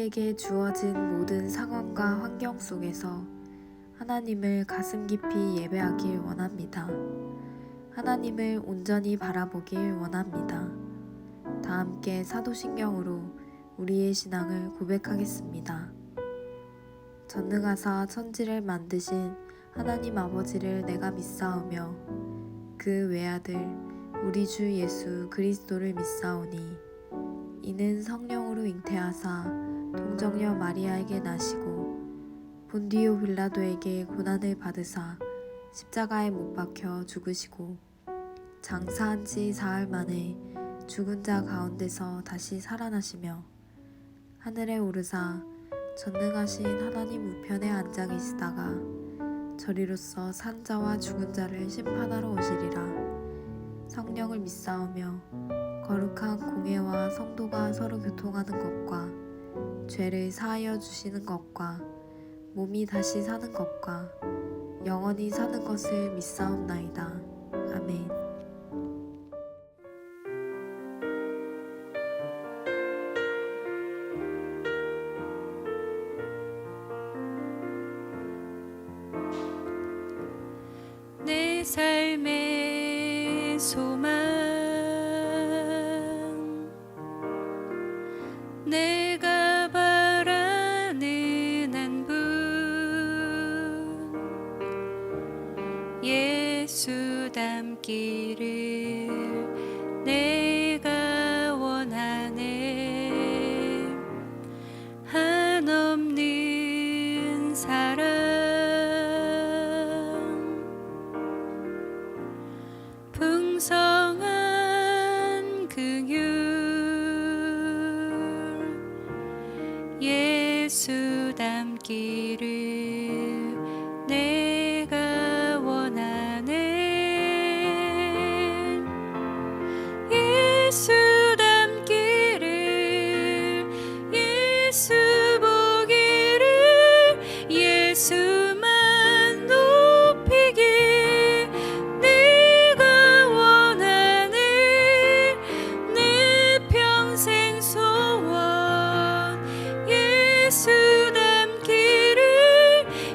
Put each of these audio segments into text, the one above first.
우리에게 주어진 모든 상황과 환경 속에서 하나님을 가슴 깊이 예배하길 원합니다. 하나님을 온전히 바라보길 원합니다. 다 함께 사도신경으로 우리의 신앙을 고백하겠습니다. 전능하사 천지를 만드신 하나님 아버지를 내가 믿사오며 그 외아들 우리 주 예수 그리스도를 믿사오니 이는 성령으로 잉태하사 동정녀 마리아에게 나시고 본디오 빌라도에게 고난을 받으사 십자가에 못 박혀 죽으시고 장사한 지 사흘 만에 죽은 자 가운데서 다시 살아나시며 하늘에 오르사 전능하신 하나님 우편에 앉아 계시다가 저리로서 산 자와 죽은 자를 심판하러 오시리라. 성령을 믿사오며 거룩한 공회와 성도가 서로 교통하는 것과 죄를 사하여 주시는 것과 몸이 다시 사는 것과 영원히 사는 것을 믿사옵나이다. 아멘. 내 삶의 소망 내가 바라는 한 분 예수 닮기를 내가 원하네. 한없는 사랑 풍성한 긍휼 예수 닮기를 내가 원하네. 예수 닮기를 예수 보기를 예수만 높이길 내가 원하네. 내 평생 소원 예수 닮기를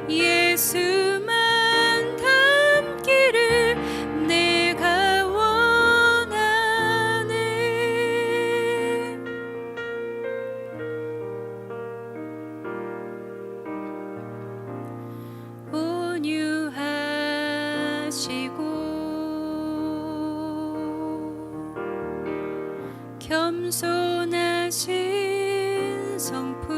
예수만 닮기를 내가 원하네. 온유하시고 겸손하신 성품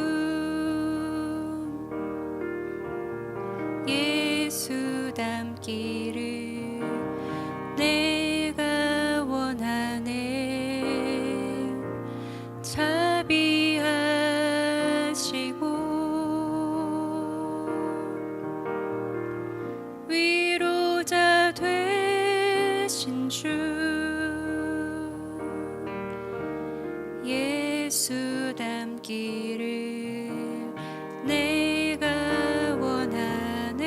예수 닮기를 내가 원하네. 자비하시고 위로자 되신 주 예수 닮기를 내가 원하네.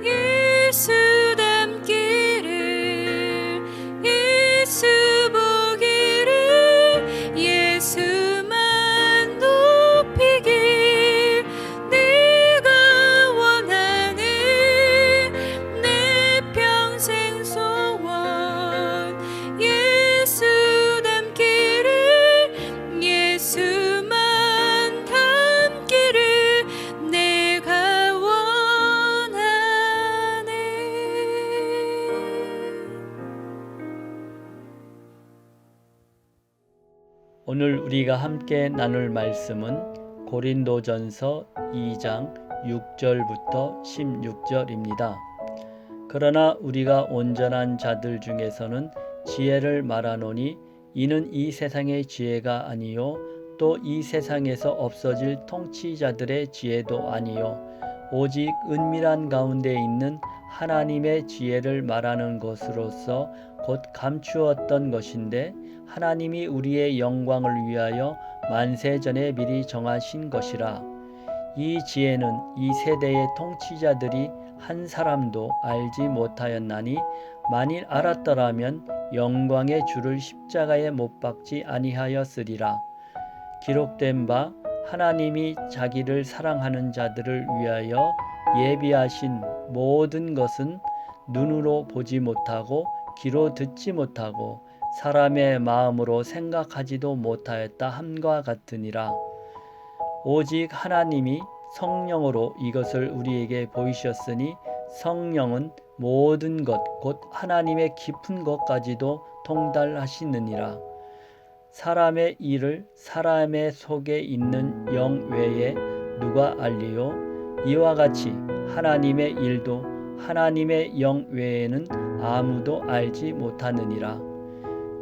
예수 닮기를 예수 보기를 예수만 높이길 내가 원하네. 내 평생 소원 예수 닮기를 예수만 닮기를 내가 원하네. 오늘 우리가 함께 나눌 말씀은 고린도전서 2장 6절부터 16절입니다. 그러나 우리가 온전한 자들 중에서는 지혜를 말하노니 이는 이 세상의 지혜가 아니요 또 이 세상에서 없어질 통치자들의 지혜도 아니요 오직 은밀한 가운데 있는 하나님의 지혜를 말하는 것으로서 곧 감추었던 것인데 하나님이 우리의 영광을 위하여 만세전에 미리 정하신 것이라. 이 지혜는 이 세대의 통치자들이 한 사람도 알지 못하였나니 만일 알았더라면 영광의 주를 십자가에 못 박지 아니하였으리라. 기록된 바 하나님이 자기를 사랑하는 자들을 위하여 예비하신 모든 것은 눈으로 보지 못하고 귀로 듣지 못하고 사람의 마음으로 생각하지도 못하였다 함과 같으니라. 오직 하나님이 성령으로 이것을 우리에게 보이셨으니 성령은 모든 것 곧 하나님의 깊은 것까지도 통달하시느니라. 사람의 일을 사람의 속에 있는 영 외에 누가 알리요? 이와 같이 하나님의 일도 하나님의 영 외에는 아무도 알지 못하느니라.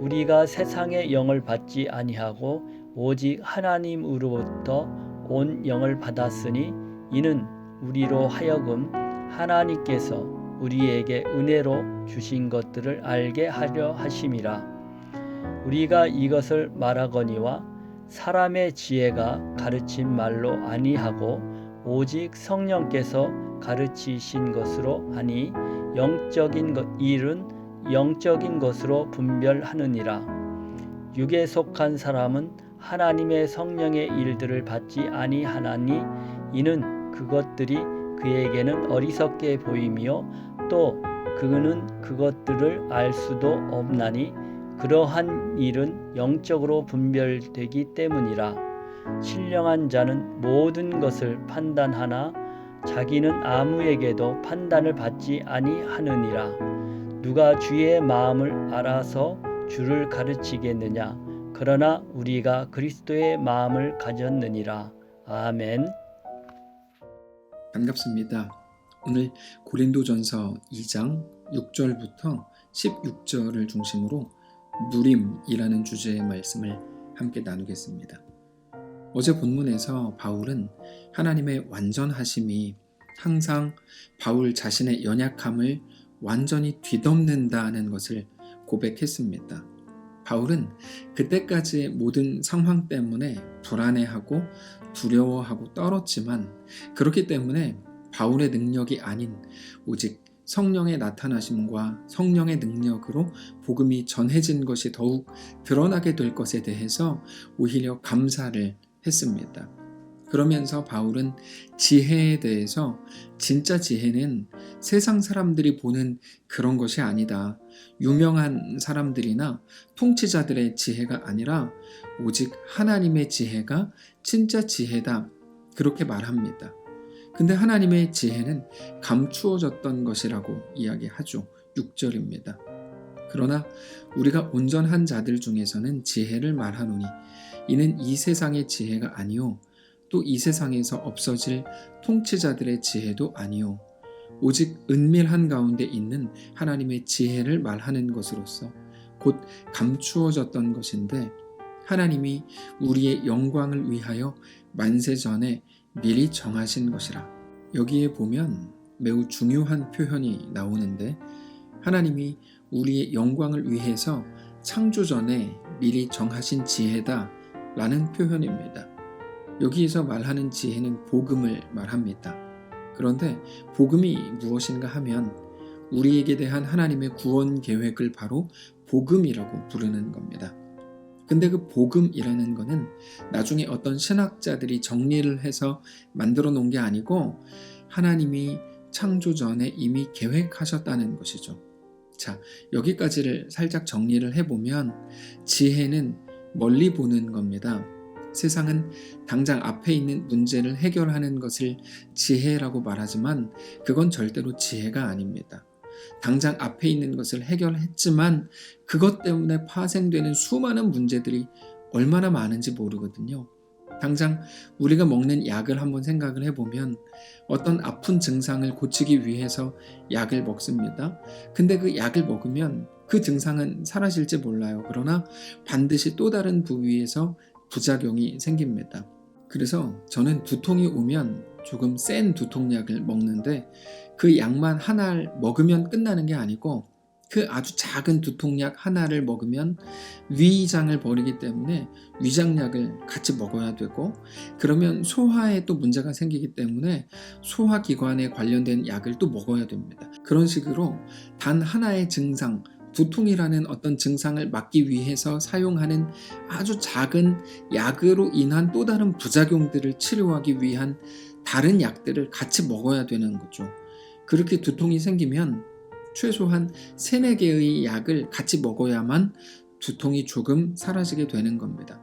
우리가 세상의 영을 받지 아니하고 오직 하나님으로부터 온 영을 받았으니 이는 우리로 하여금 하나님께서 우리에게 은혜로 주신 것들을 알게 하려 하심이라. 우리가 이것을 말하거니와 사람의 지혜가 가르친 말로 아니하고 오직 성령께서 가르치신 것으로 하니 영적인 일은 영적인 것으로 분별하느니라. 육에 속한 사람은 하나님의 성령의 일들을 받지 아니하나니 이는 그것들이 그에게는 어리석게 보이며 또 그는 그것들을 알 수도 없나니 그러한 일은 영적으로 분별되기 때문이라. 신령한 자는 모든 것을 판단하나 자기는 아무에게도 판단을 받지 아니하느니라. 누가 주의 마음을 알아서 주를 가르치겠느냐? 그러나 우리가 그리스도의 마음을 가졌느니라. 아멘. 반갑습니다. 오늘 고린도전서 2장 6절부터 16절을 중심으로 누림이라는 주제의 말씀을 함께 나누겠습니다. 어제 본문에서 바울은 하나님의 완전하심이 항상 바울 자신의 연약함을 완전히 뒤덮는다는 것을 고백했습니다. 바울은 그때까지의 모든 상황 때문에 불안해하고 두려워하고 떨었지만 그렇기 때문에 바울의 능력이 아닌 오직 성령의 나타나심과 성령의 능력으로 복음이 전해진 것이 더욱 드러나게 될 것에 대해서 오히려 감사를 했습니다. 그러면서 바울은 지혜에 대해서 진짜 지혜는 세상 사람들이 보는 그런 것이 아니다. 유명한 사람들이나 통치자들의 지혜가 아니라 오직 하나님의 지혜가 진짜 지혜다. 그렇게 말합니다. 근데 하나님의 지혜는 감추어졌던 것이라고 이야기하죠. 6절입니다. 그러나 우리가 온전한 자들 중에서는 지혜를 말하노니 이는 이 세상의 지혜가 아니요 또 이 세상에서 없어질 통치자들의 지혜도 아니요 오직 은밀한 가운데 있는 하나님의 지혜를 말하는 것으로서 곧 감추어졌던 것인데 하나님이 우리의 영광을 위하여 만세전에 미리 정하신 것이라. 여기에 보면 매우 중요한 표현이 나오는데 하나님이 우리의 영광을 위해서 창조전에 미리 정하신 지혜다 라는 표현입니다. 여기에서 말하는 지혜는 복음을 말합니다. 그런데 복음이 무엇인가 하면 우리에게 대한 하나님의 구원 계획을 바로 복음이라고 부르는 겁니다. 근데 그 복음이라는 거는 나중에 어떤 신학자들이 정리를 해서 만들어 놓은 게 아니고 하나님이 창조 전에 이미 계획하셨다는 것이죠. 자, 여기까지를 살짝 정리를 해보면 지혜는 멀리 보는 겁니다. 세상은 당장 앞에 있는 문제를 해결하는 것을 지혜라고 말하지만 그건 절대로 지혜가 아닙니다. 당장 앞에 있는 것을 해결했지만 그것 때문에 파생되는 수많은 문제들이 얼마나 많은지 모르거든요. 당장 우리가 먹는 약을 한번 생각을 해보면 어떤 아픈 증상을 고치기 위해서 약을 먹습니다. 근데 그 약을 먹으면 그 증상은 사라질지 몰라요. 그러나 반드시 또 다른 부위에서 부작용이 생깁니다. 그래서 저는 두통이 오면 조금 센 두통약을 먹는데 그 약만 하나를 먹으면 끝나는 게 아니고 그 아주 작은 두통약 하나를 먹으면 위장을 버리기 때문에 위장약을 같이 먹어야 되고 그러면 소화에 또 문제가 생기기 때문에 소화기관에 관련된 약을 또 먹어야 됩니다. 그런 식으로 단 하나의 증상 두통이라는 어떤 증상을 막기 위해서 사용하는 아주 작은 약으로 인한 또 다른 부작용들을 치료하기 위한 다른 약들을 같이 먹어야 되는 거죠. 그렇게 두통이 생기면 최소한 3-4개의 약을 같이 먹어야만 두통이 조금 사라지게 되는 겁니다.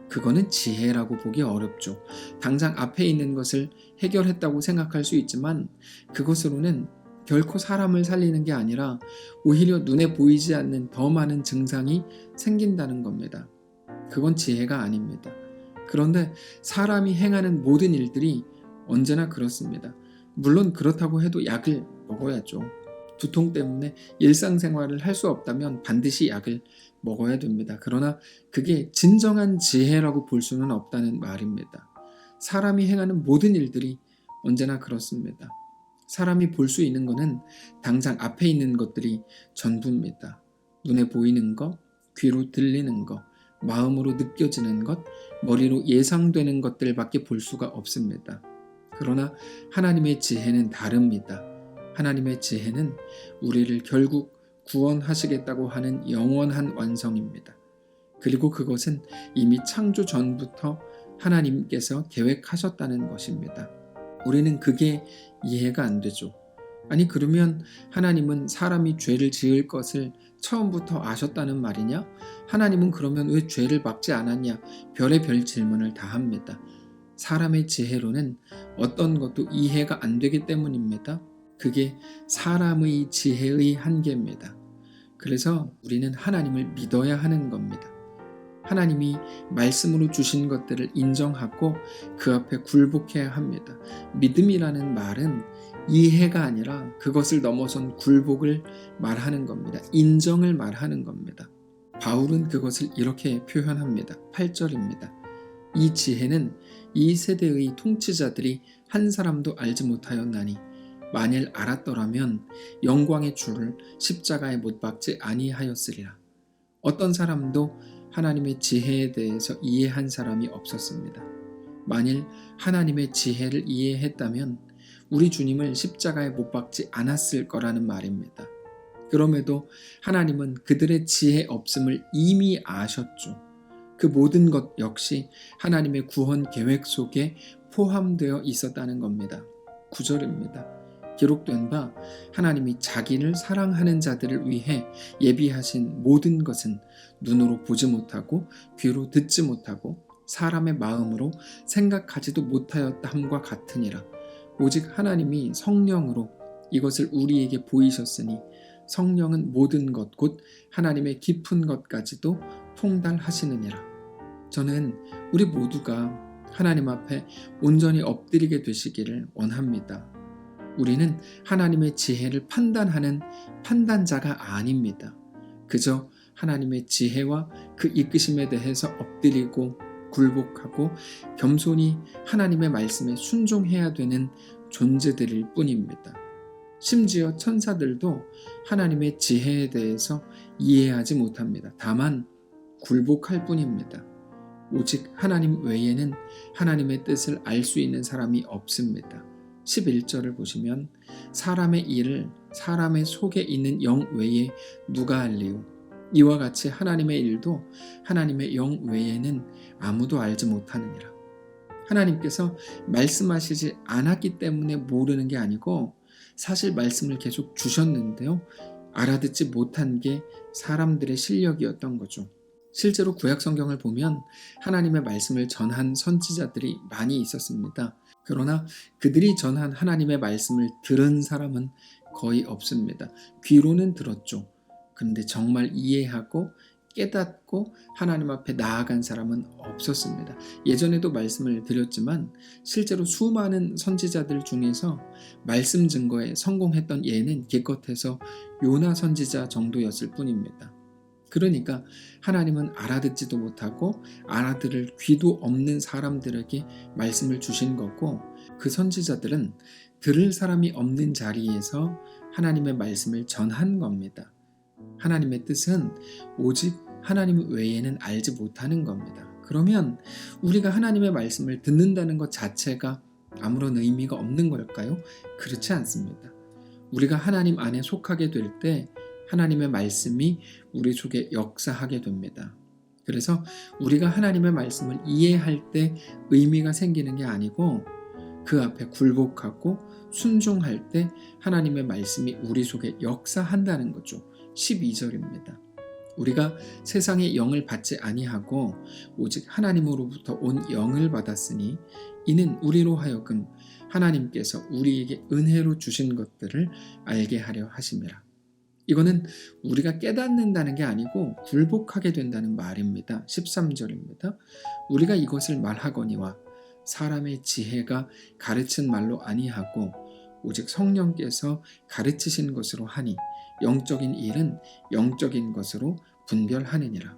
그거는 지혜라고 보기 어렵죠. 당장 앞에 있는 것을 해결했다고 생각할 수 있지만 그것으로는 결코 사람을 살리는 게 아니라 오히려 눈에 보이지 않는 더 많은 증상이 생긴다는 겁니다. 그건 지혜가 아닙니다. 그런데 사람이 행하는 모든 일들이 언제나 그렇습니다. 물론 그렇다고 해도 약을 먹어야죠. 두통 때문에 일상생활을 할 수 없다면 반드시 약을 먹어야 됩니다. 그러나 그게 진정한 지혜라고 볼 수는 없다는 말입니다. 사람이 행하는 모든 일들이 언제나 그렇습니다. 사람이 볼 수 있는 것은 당장 앞에 있는 것들이 전부입니다. 눈에 보이는 것, 귀로 들리는 것, 마음으로 느껴지는 것, 머리로 예상되는 것들밖에 볼 수가 없습니다. 그러나 하나님의 지혜는 다릅니다. 하나님의 지혜는 우리를 결국 구원하시겠다고 하는 영원한 완성입니다. 그리고 그것은 이미 창조 전부터 하나님께서 계획하셨다는 것입니다. 우리는 그게 이해가 안 되죠. 아니 그러면 하나님은 사람이 죄를 지을 것을 처음부터 아셨다는 말이냐? 하나님은 그러면 왜 죄를 막지 않았냐? 별의별 질문을 다 합니다. 사람의 지혜로는 어떤 것도 이해가 안 되기 때문입니다. 그게 사람의 지혜의 한계입니다. 그래서 우리는 하나님을 믿어야 하는 겁니다. 하나님이 말씀으로 주신 것들을 인정하고 그 앞에 굴복해야 합니다. 믿음이라는 말은 이해가 아니라 그것을 넘어선 굴복을 말하는 겁니다. 인정을 말하는 겁니다. 바울은 그것을 이렇게 표현합니다. 8절입니다. 이 지혜는 이 세대의 통치자들이 한 사람도 알지 못하였나니 만일 알았더라면 영광의 주를 십자가에 못 박지 아니하였으리라. 어떤 사람도 하나님의 지혜에 대해서 이해한 사람이 없었습니다. 만일 하나님의 지혜를 이해했다면 우리 주님을 십자가에 못 박지 않았을 거라는 말입니다. 그럼에도 하나님은 그들의 지혜 없음을 이미 아셨죠. 그 모든 것 역시 하나님의 구원 계획 속에 포함되어 있었다는 겁니다. 9절입니다. 기록된 바 하나님이 자기를 사랑하는 자들을 위해 예비하신 모든 것은 눈으로 보지 못하고 귀로 듣지 못하고 사람의 마음으로 생각하지도 못하였다 함과 같으니라. 오직 하나님이 성령으로 이것을 우리에게 보이셨으니 성령은 모든 것 곧 하나님의 깊은 것까지도 통달하시느니라. 저는 우리 모두가 하나님 앞에 온전히 엎드리게 되시기를 원합니다. 우리는 하나님의 지혜를 판단하는 판단자가 아닙니다. 그저 하나님의 지혜와 그 이끄심에 대해서 엎드리고 굴복하고 겸손히 하나님의 말씀에 순종해야 되는 존재들일 뿐입니다. 심지어 천사들도 하나님의 지혜에 대해서 이해하지 못합니다. 다만 굴복할 뿐입니다. 오직 하나님 외에는 하나님의 뜻을 알 수 있는 사람이 없습니다. 11절을 보시면 사람의 일을 사람의 속에 있는 영 외에 누가 알리요? 이와 같이 하나님의 일도 하나님의 영 외에는 아무도 알지 못하느니라. 하나님께서 말씀하시지 않았기 때문에 모르는 게 아니고 사실 말씀을 계속 주셨는데요. 알아듣지 못한 게 사람들의 실력이었던 거죠. 실제로 구약 성경을 보면 하나님의 말씀을 전한 선지자들이 많이 있었습니다. 그러나 그들이 전한 하나님의 말씀을 들은 사람은 거의 없습니다. 귀로는 들었죠. 그런데 정말 이해하고 깨닫고 하나님 앞에 나아간 사람은 없었습니다. 예전에도 말씀을 드렸지만 실제로 수많은 선지자들 중에서 말씀 증거에 성공했던 예는 기껏해서 요나 선지자 정도였을 뿐입니다. 그러니까 하나님은 알아듣지도 못하고 알아들을 귀도 없는 사람들에게 말씀을 주신 거고 그 선지자들은 들을 사람이 없는 자리에서 하나님의 말씀을 전한 겁니다. 하나님의 뜻은 오직 하나님 외에는 알지 못하는 겁니다. 그러면 우리가 하나님의 말씀을 듣는다는 것 자체가 아무런 의미가 없는 걸까요? 그렇지 않습니다. 우리가 하나님 안에 속하게 될 때 하나님의 말씀이 우리 속에 역사하게 됩니다. 그래서 우리가 하나님의 말씀을 이해할 때 의미가 생기는 게 아니고 그 앞에 굴복하고 순종할 때 하나님의 말씀이 우리 속에 역사한다는 거죠. 12절입니다. 우리가 세상의 영을 받지 아니하고 오직 하나님으로부터 온 영을 받았으니 이는 우리로 하여금 하나님께서 우리에게 은혜로 주신 것들을 알게 하려 하심이라. 이거는 우리가 깨닫는다는 게 아니고 굴복하게 된다는 말입니다. 13절입니다. 우리가 이것을 말하거니와 사람의 지혜가 가르친 말로 아니하고 오직 성령께서 가르치신 것으로 하니 영적인 일은 영적인 것으로 분별하느니라.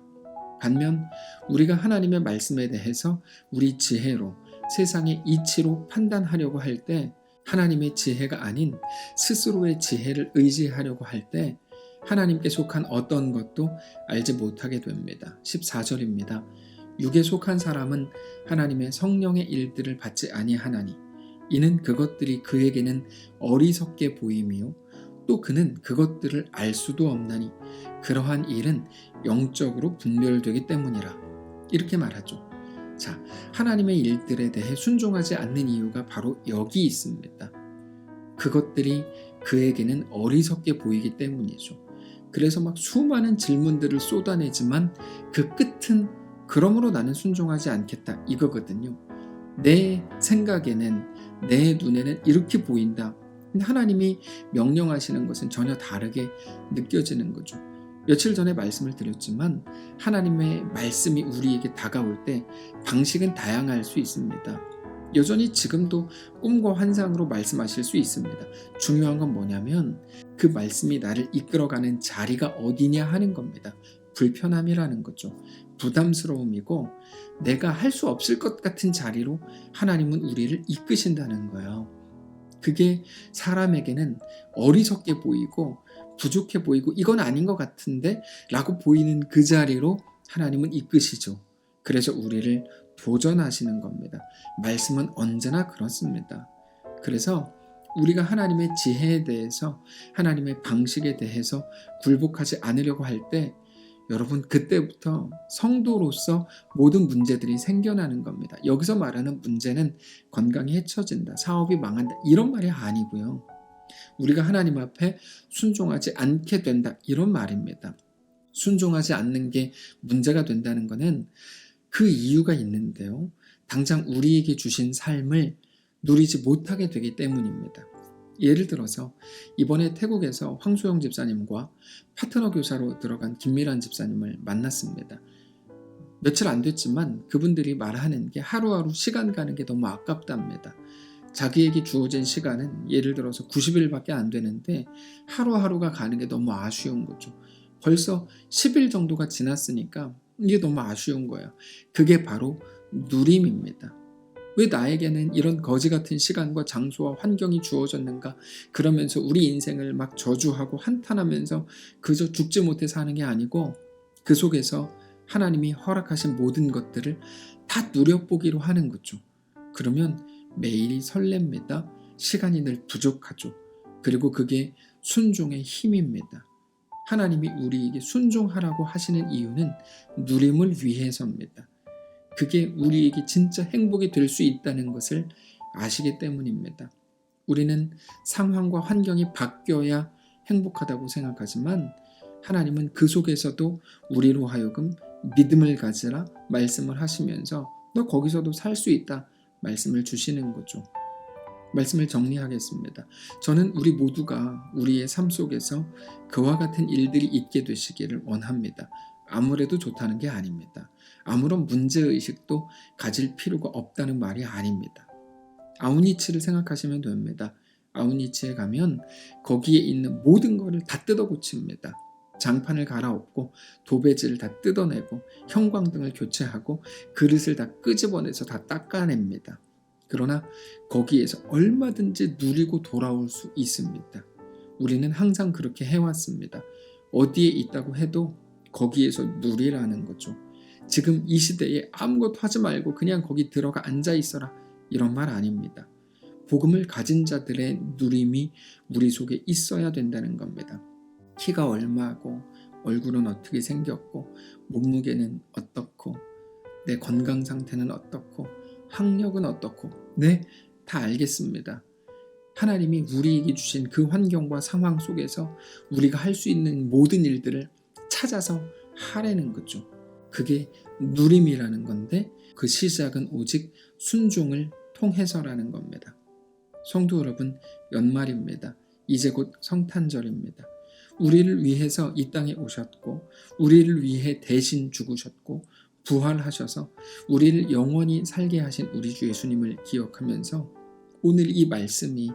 반면 우리가 하나님의 말씀에 대해서 우리 지혜로 세상의 이치로 판단하려고 할 때 하나님의 지혜가 아닌 스스로의 지혜를 의지하려고 할 때 하나님께 속한 어떤 것도 알지 못하게 됩니다. 14절입니다. 육에 속한 사람은 하나님의 성령의 일들을 받지 아니하나니 이는 그것들이 그에게는 어리석게 보임이요 또 그는 그것들을 알 수도 없나니 그러한 일은 영적으로 분별되기 때문이라. 이렇게 말하죠. 자, 하나님의 일들에 대해 순종하지 않는 이유가 바로 여기 있습니다. 그것들이 그에게는 어리석게 보이기 때문이죠. 그래서 막 수많은 질문들을 쏟아내지만 그 끝은 그러므로 나는 순종하지 않겠다 이거거든요. 내 생각에는 내 눈에는 이렇게 보인다. 하나님이 명령하시는 것은 전혀 다르게 느껴지는 거죠. 며칠 전에 말씀을 드렸지만 하나님의 말씀이 우리에게 다가올 때 방식은 다양할 수 있습니다. 여전히 지금도 꿈과 환상으로 말씀하실 수 있습니다. 중요한 건 뭐냐면 그 말씀이 나를 이끌어가는 자리가 어디냐 하는 겁니다. 불편함이라는 거죠. 부담스러움이고 내가 할 수 없을 것 같은 자리로 하나님은 우리를 이끄신다는 거예요. 그게 사람에게는 어리석게 보이고 부족해 보이고 이건 아닌 것 같은데 라고 보이는 그 자리로 하나님은 이끄시죠. 그래서 우리를 도전하시는 겁니다. 말씀은 언제나 그렇습니다. 그래서 우리가 하나님의 지혜에 대해서 하나님의 방식에 대해서 굴복하지 않으려고 할 때 여러분 그때부터 성도로서 모든 문제들이 생겨나는 겁니다. 여기서 말하는 문제는 건강이 해쳐진다, 사업이 망한다 이런 말이 아니고요. 우리가 하나님 앞에 순종하지 않게 된다 이런 말입니다. 순종하지 않는 게 문제가 된다는 것은 그 이유가 있는데요. 당장 우리에게 주신 삶을 누리지 못하게 되기 때문입니다. 예를 들어서 이번에 태국에서 황소영 집사님과 파트너 교사로 들어간 김미란 집사님을 만났습니다. 며칠 안 됐지만 그분들이 말하는 게 하루하루 시간 가는 게 너무 아깝답니다. 자기에게 주어진 시간은 예를 들어서 90일밖에 안 되는데 하루하루가 가는 게 너무 아쉬운 거죠. 벌써 10일 정도가 지났으니까 이게 너무 아쉬운 거예요. 그게 바로 누림입니다. 왜 나에게는 이런 거지 같은 시간과 장소와 환경이 주어졌는가? 그러면서 우리 인생을 막 저주하고 한탄하면서 그저 죽지 못해 사는 게 아니고 그 속에서 하나님이 허락하신 모든 것들을 다 누려보기로 하는 거죠. 그러면 매일이 설렙니다. 시간이 늘 부족하죠. 그리고 그게 순종의 힘입니다. 하나님이 우리에게 순종하라고 하시는 이유는 누림을 위해서입니다. 그게 우리에게 진짜 행복이 될 수 있다는 것을 아시기 때문입니다. 우리는 상황과 환경이 바뀌어야 행복하다고 생각하지만 하나님은 그 속에서도 우리로 하여금 믿음을 가지라 말씀을 하시면서 너 거기서도 살 수 있다 말씀을 주시는 거죠. 말씀을 정리하겠습니다. 저는 우리 모두가 우리의 삶 속에서 그와 같은 일들이 있게 되시기를 원합니다. 아무래도 좋다는 게 아닙니다. 아무런 문제의식도 가질 필요가 없다는 말이 아닙니다. 아우니치를 생각하시면 됩니다. 아우니치에 가면 거기에 있는 모든 것을 다 뜯어 고칩니다. 장판을 갈아엎고 도배지를 다 뜯어내고 형광등을 교체하고 그릇을 다 끄집어내서 다 닦아냅니다. 그러나 거기에서 얼마든지 누리고 돌아올 수 있습니다. 우리는 항상 그렇게 해왔습니다. 어디에 있다고 해도 거기에서 누리라는 거죠. 지금 이 시대에 아무것도 하지 말고 그냥 거기 들어가 앉아 있어라 이런 말 아닙니다. 복음을 가진 자들의 누림이 우리 속에 있어야 된다는 겁니다. 키가 얼마고 얼굴은 어떻게 생겼고 몸무게는 어떻고 내 건강 상태는 어떻고 학력은 어떻고 네, 다 알겠습니다. 하나님이 우리에게 주신 그 환경과 상황 속에서 우리가 할 수 있는 모든 일들을 찾아서 하라는 거죠. 그게 누림이라는 건데 그 시작은 오직 순종을 통해서라는 겁니다. 성도 여러분, 연말입니다. 이제 곧 성탄절입니다. 우리를 위해서 이 땅에 오셨고 우리를 위해 대신 죽으셨고 부활하셔서 우리를 영원히 살게 하신 우리 주 예수님을 기억하면서 오늘 이 말씀이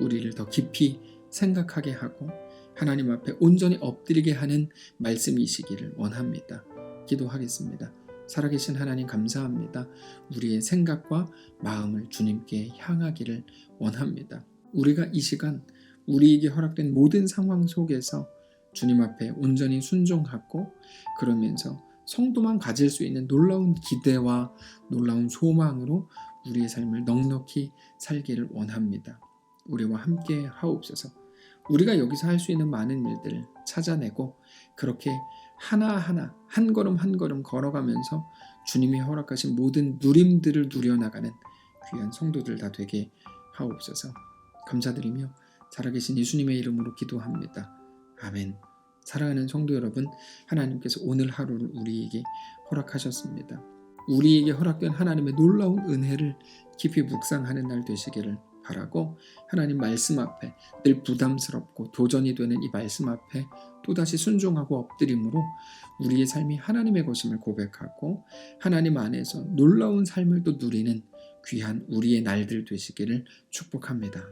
우리를 더 깊이 생각하게 하고 하나님 앞에 온전히 엎드리게 하는 말씀이시기를 원합니다. 기도하겠습니다. 살아계신 하나님 감사합니다. 우리의 생각과 마음을 주님께 향하기를 원합니다. 우리가 이 시간 우리에게 허락된 모든 상황 속에서 주님 앞에 온전히 순종하고 그러면서 성도만 가질 수 있는 놀라운 기대와 놀라운 소망으로 우리의 삶을 넉넉히 살기를 원합니다. 우리와 함께 하옵소서. 우리가 여기서 할 수 있는 많은 일들을 찾아내고 그렇게 하나하나 한 걸음 한 걸음 걸어가면서 주님이 허락하신 모든 누림들을 누려나가는 귀한 성도들 다 되게 하옵소서. 감사드리며 살아계신 예수님의 이름으로 기도합니다. 아멘. 사랑하는 성도 여러분, 하나님께서 오늘 하루를 우리에게 허락하셨습니다. 우리에게 허락된 하나님의 놀라운 은혜를 깊이 묵상하는 날 되시기를 바라고 하나님 말씀 앞에 늘 부담스럽고 도전이 되는 이 말씀 앞에 또다시 순종하고 엎드림으로 우리의 삶이 하나님의 것임을 고백하고 하나님 안에서 놀라운 삶을 또 누리는 귀한 우리의 날들 되시기를 축복합니다.